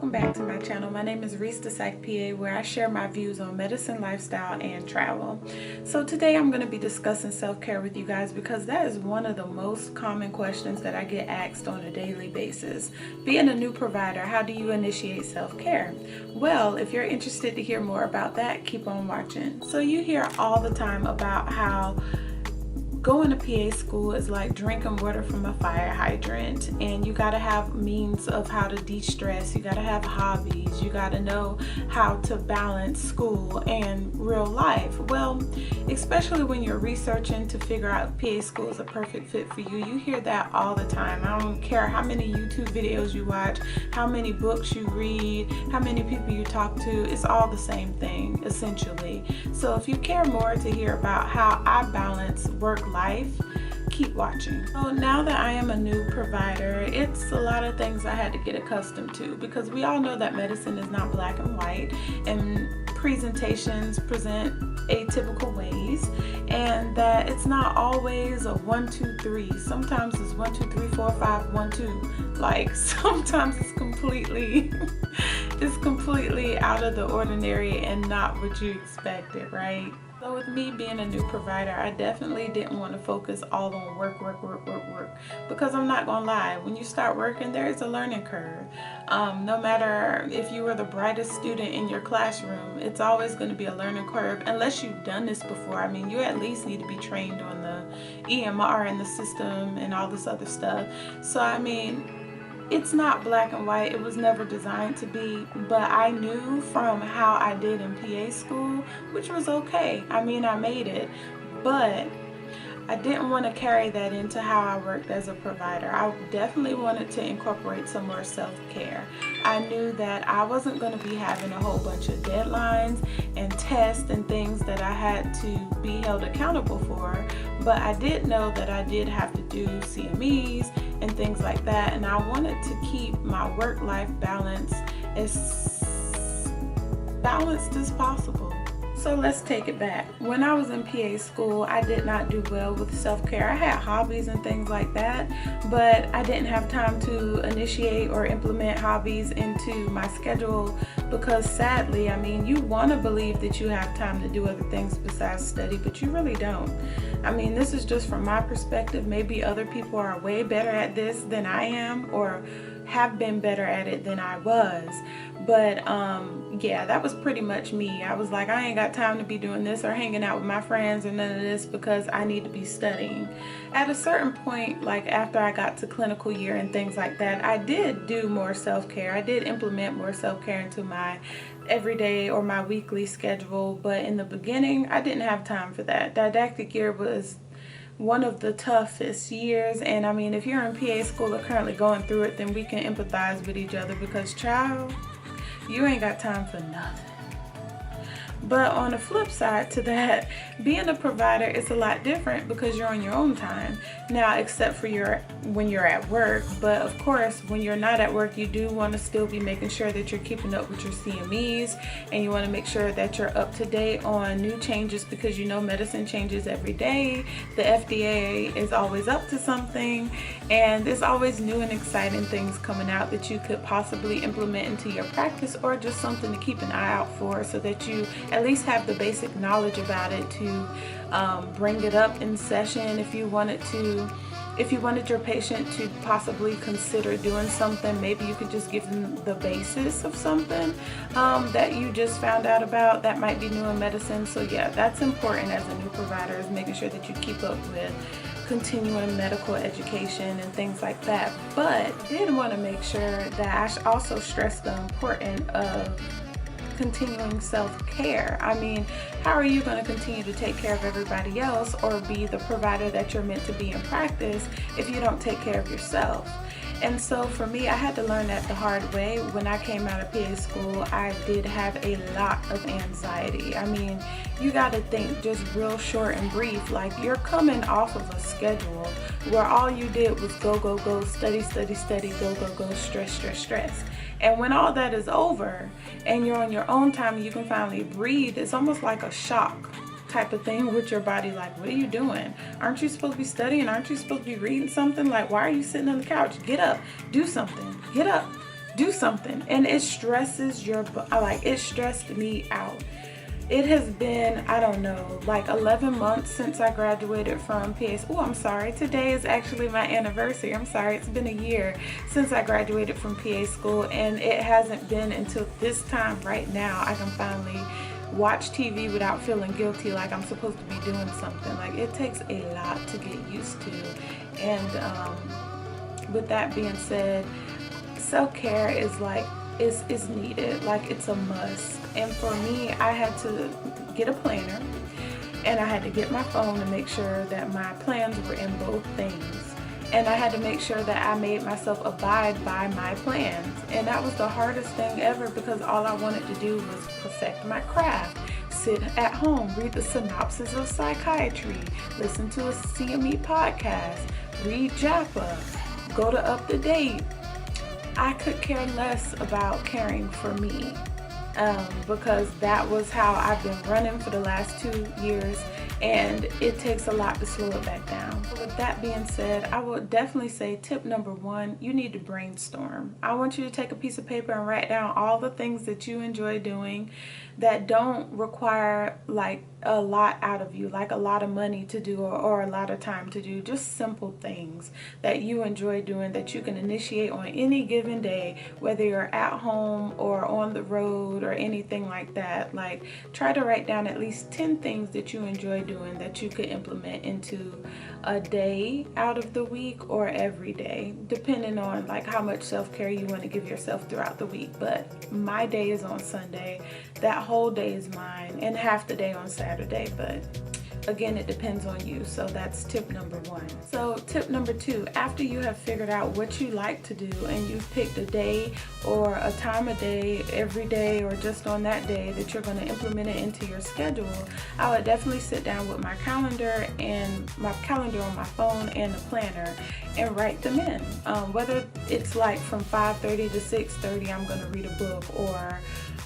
welcome back to my channel. My name is Reese the Psych PA, where I share my views on medicine, lifestyle, and travel. So today I'm going to be discussing self-care with you guys because that is one of the most common questions that I get asked on a daily basis. Being a new provider, how do you initiate self-care? Well, if you're interested to hear more about that, keep on watching. So you hear all the time about how going to PA school is like drinking water from a fire hydrant, and you got to have means of how to de-stress. You got to have hobbies. You got to know how to balance school and real life. Well, especially when you're researching to figure out if PA school is a perfect fit for you, you hear that all the time. I don't care how many YouTube videos you watch, how many books you read, how many people you talk to, it's all the same thing essentially. So if you care more to hear about how I balance work life, keep watching. So now that I am a new provider, it's a lot of things I had to get accustomed to, because we all know that medicine is not black and white, and presentations present atypical ways, and that it's not always a 1 2 3. Sometimes it's 1 2 3 4 5 1 2. Like sometimes it's completely out of the ordinary and not what you expected, right? So with me being a new provider, I definitely didn't want to focus all on work, because I'm not gonna lie, when you start working, there is a learning curve. No matter if you were the brightest student in your classroom, it's always going to be a learning curve unless you've done this before. I mean, you at least need to be trained on the EMR and the system and all this other stuff. So I mean, it's not black and white. It was never designed to be, but I knew from how I did in PA school, which was okay. I mean, I made it, but I didn't want to carry that into how I worked as a provider. I definitely wanted to incorporate some more self-care. I knew that I wasn't going to be having a whole bunch of deadlines and tests and things that I had to be held accountable for, but I did know that I did have to do CMEs and things like that, and I wanted to keep my work-life balance as balanced as possible. So let's take it back. When I was in PA school, I did not do well with self-care. I had hobbies and things like that, but I didn't have time to initiate or implement hobbies into my schedule because sadly, I mean, you want to believe that you have time to do other things besides study, but you really don't. I mean, this is just from my perspective. Maybe other people are way better at this than I am, or have been better at it than I was, but yeah, that was pretty much me. I was like, I ain't got time to be doing this or hanging out with my friends or none of this because I need to be studying. At a certain point, like after I got to clinical year and things like that, I did do more self-care. I did implement more self-care into my everyday or my weekly schedule, but in the beginning I didn't have time for that. Didactic year was one of the toughest years, and I mean, if you're in PA school or currently going through it, then we can empathize with each other, because child, you ain't got time for nothing. But on the flip side to that, being a provider is a lot different because you're on your own time. Now, except for when you're at work, but of course, when you're not at work, you do want to still be making sure that you're keeping up with your CMEs, and you want to make sure that you're up to date on new changes, because you know medicine changes every day. The FDA is always up to something, and there's always new and exciting things coming out that you could possibly implement into your practice, or just something to keep an eye out for so that you at least have the basic knowledge about it to bring it up in session if you wanted your patient to possibly consider doing something. Maybe you could just give them the basis of something that you just found out about that might be new in medicine. So yeah, that's important as a new provider, is making sure that you keep up with continuing medical education and things like that. But I did want to make sure that I also stress the importance of continuing self-care. I mean, how are you going to continue to take care of everybody else or be the provider that you're meant to be in practice if you don't take care of yourself? And so for me, I had to learn that the hard way. When I came out of PA school, I did have a lot of anxiety. I mean, you got to think just real short and brief. Like, you're coming off of a schedule where all you did was go, study, go, stress. And when all that is over and you're on your own time and you can finally breathe, it's almost like a shock type of thing with your body. Like, what are you doing? Aren't you supposed to be studying? Aren't you supposed to be reading something? Like, why are you sitting on the couch? Get up, do something. Get up, do something. And it stresses it stressed me out. It has been, I don't know, like 11 months since I graduated from PA school. I'm sorry, today is actually my anniversary. I'm sorry, it's been a year since I graduated from PA school, and it hasn't been until this time right now I can finally watch TV without feeling guilty like I'm supposed to be doing something. Like, it takes a lot to get used to. And with that being said, self-care is like, is needed, like it's a must. And for me, I had to get a planner, and I had to get my phone to make sure that my plans were in both things. And I had to make sure that I made myself abide by my plans. And that was the hardest thing ever, because all I wanted to do was perfect my craft, sit at home, read the synopsis of psychiatry, listen to a CME podcast, read JAPA, go to Up to Date. I could care less about caring for me, because that was how I've been running for the last 2 years, and it takes a lot to slow it back down. With that being said, I would definitely say tip number 1, you need to brainstorm. I want you to take a piece of paper and write down all the things that you enjoy doing that don't require like a lot out of you, like a lot of money to do or a lot of time to do. Just simple things that you enjoy doing that you can initiate on any given day, whether you're at home or on the road or anything like that. Like, try to write down at least 10 things that you enjoy doing that you could implement into a day out of the week or every day, depending on like how much self-care you want to give yourself throughout the week. But my day is on Sunday, that whole day is mine, and half the day on Saturday. But again, it depends on you. So that's tip number 1. So tip number 2, after you have figured out what you like to do and you've picked a day or a time of day every day or just on that day that you're going to implement it into your schedule, I would definitely sit down with my calendar on my phone and the planner and write them in. Whether it's like from 5:30 to 6:30 I'm going to read a book, or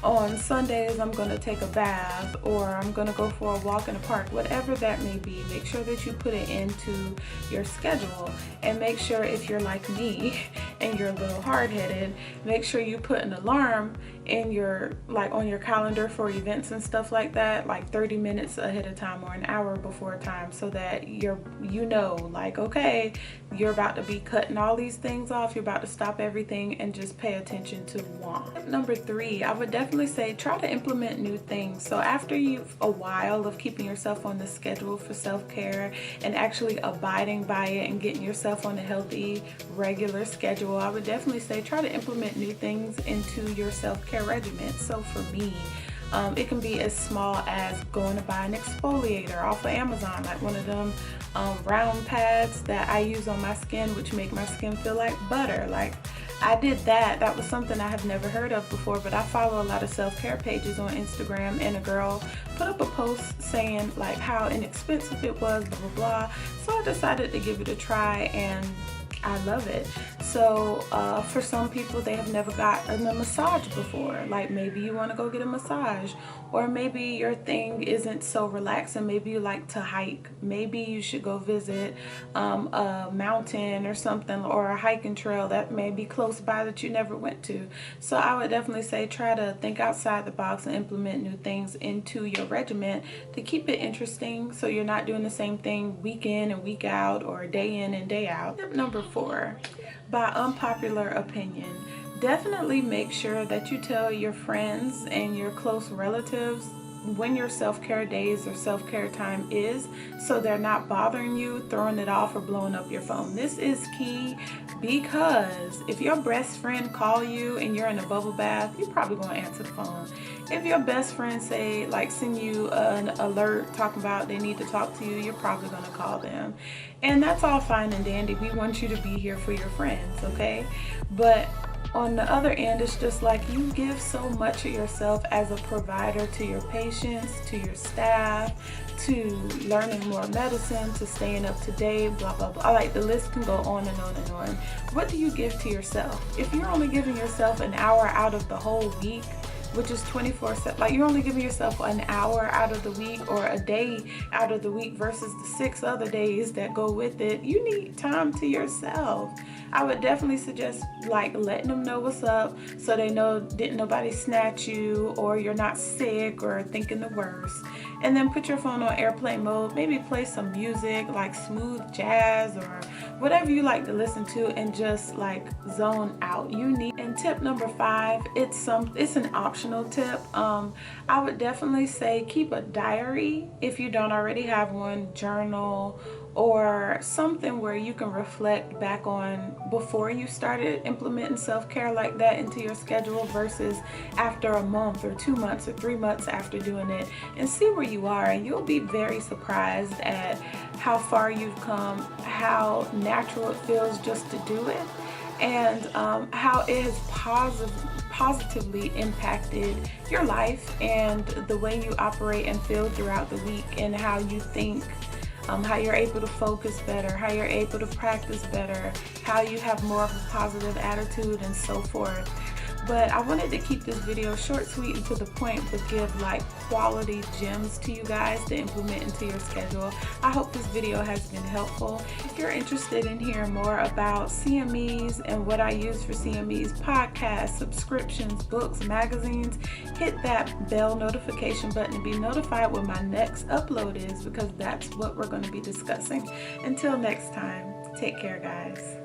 on Sundays I'm going to take a bath, or I'm going to go for a walk in the park, whatever that may be. Make sure that you put it into your schedule, and make sure, if you're like me and you're a little hard-headed, make sure you put an alarm in your, like on your calendar for events and stuff like that, like 30 minutes ahead of time or an hour before time, so that you know, like, okay, you're about to be cutting all these things off, you're about to stop everything and just pay attention to one. Number 3, I would definitely say try to implement new things. So after a while of keeping yourself on the schedule for self-care and actually abiding by it and getting yourself on a healthy, regular schedule, I would definitely say try to implement new things into your self-care regimen. So for me, it can be as small as going to buy an exfoliator off of Amazon, like one of them round pads that I use on my skin, which make my skin feel like butter. Like, I did that. That was something I have never heard of before, but I follow a lot of self-care pages on Instagram, and a girl put up a post saying like how inexpensive it was, blah blah blah. So I decided to give it a try, and I love it. So for some people, they have never gotten a massage before. Like, maybe you want to go get a massage, or maybe your thing isn't so relaxing. Maybe you like to hike. Maybe you should go visit a mountain or something, or a hiking trail that may be close by that you never went to. So I would definitely say try to think outside the box and implement new things into your regimen to keep it interesting, so you're not doing the same thing week in and week out, or day in and day out. Tip number 4, by unpopular opinion, definitely make sure that you tell your friends and your close relatives when your self-care days or self-care time is, so they're not bothering you, throwing it off, or blowing up your phone. This is key, because if your best friend call you and you're in a bubble bath, you're probably going to answer the phone. If your best friend send you an alert talking about they need to talk to you, you're probably going to call them. And that's all fine and dandy. We want you to be here for your friends, okay? But on the other end, it's just like you give so much of yourself as a provider to your patients, to your staff, to learning more medicine, to staying up to date, blah, blah, blah. Like, the list can go on and on and on. What do you give to yourself? If you're only giving yourself an hour out of the whole week, which is 24/7. Like, you're only giving yourself an hour out of the week or a day out of the week versus the 6 other days that go with it. You need time to yourself. I would definitely suggest like letting them know what's up so they know didn't nobody snatch you or you're not sick or thinking the worst. And then put your phone on airplane mode. Maybe play some music like smooth jazz or whatever you like to listen to and just like zone out. And tip number 5, it's an optional tip. I would definitely say keep a diary if you don't already have one, journal, or something where you can reflect back on before you started implementing self-care like that into your schedule versus after a month or 2 months or 3 months after doing it, and see where you are. And you'll be very surprised at how far you've come, how natural it feels just to do it, and how it has positively impacted your life and the way you operate and feel throughout the week, and how you think, how you're able to focus better, how you're able to practice better, how you have more of a positive attitude, and so forth. But I wanted to keep this video short, sweet, and to the point, but give like quality gems to you guys to implement into your schedule. I hope this video has been helpful. If you're interested in hearing more about CMEs and what I use for CMEs, podcasts, subscriptions, books, magazines, hit that bell notification button to be notified when my next upload is, because that's what we're going to be discussing. Until next time, take care, guys.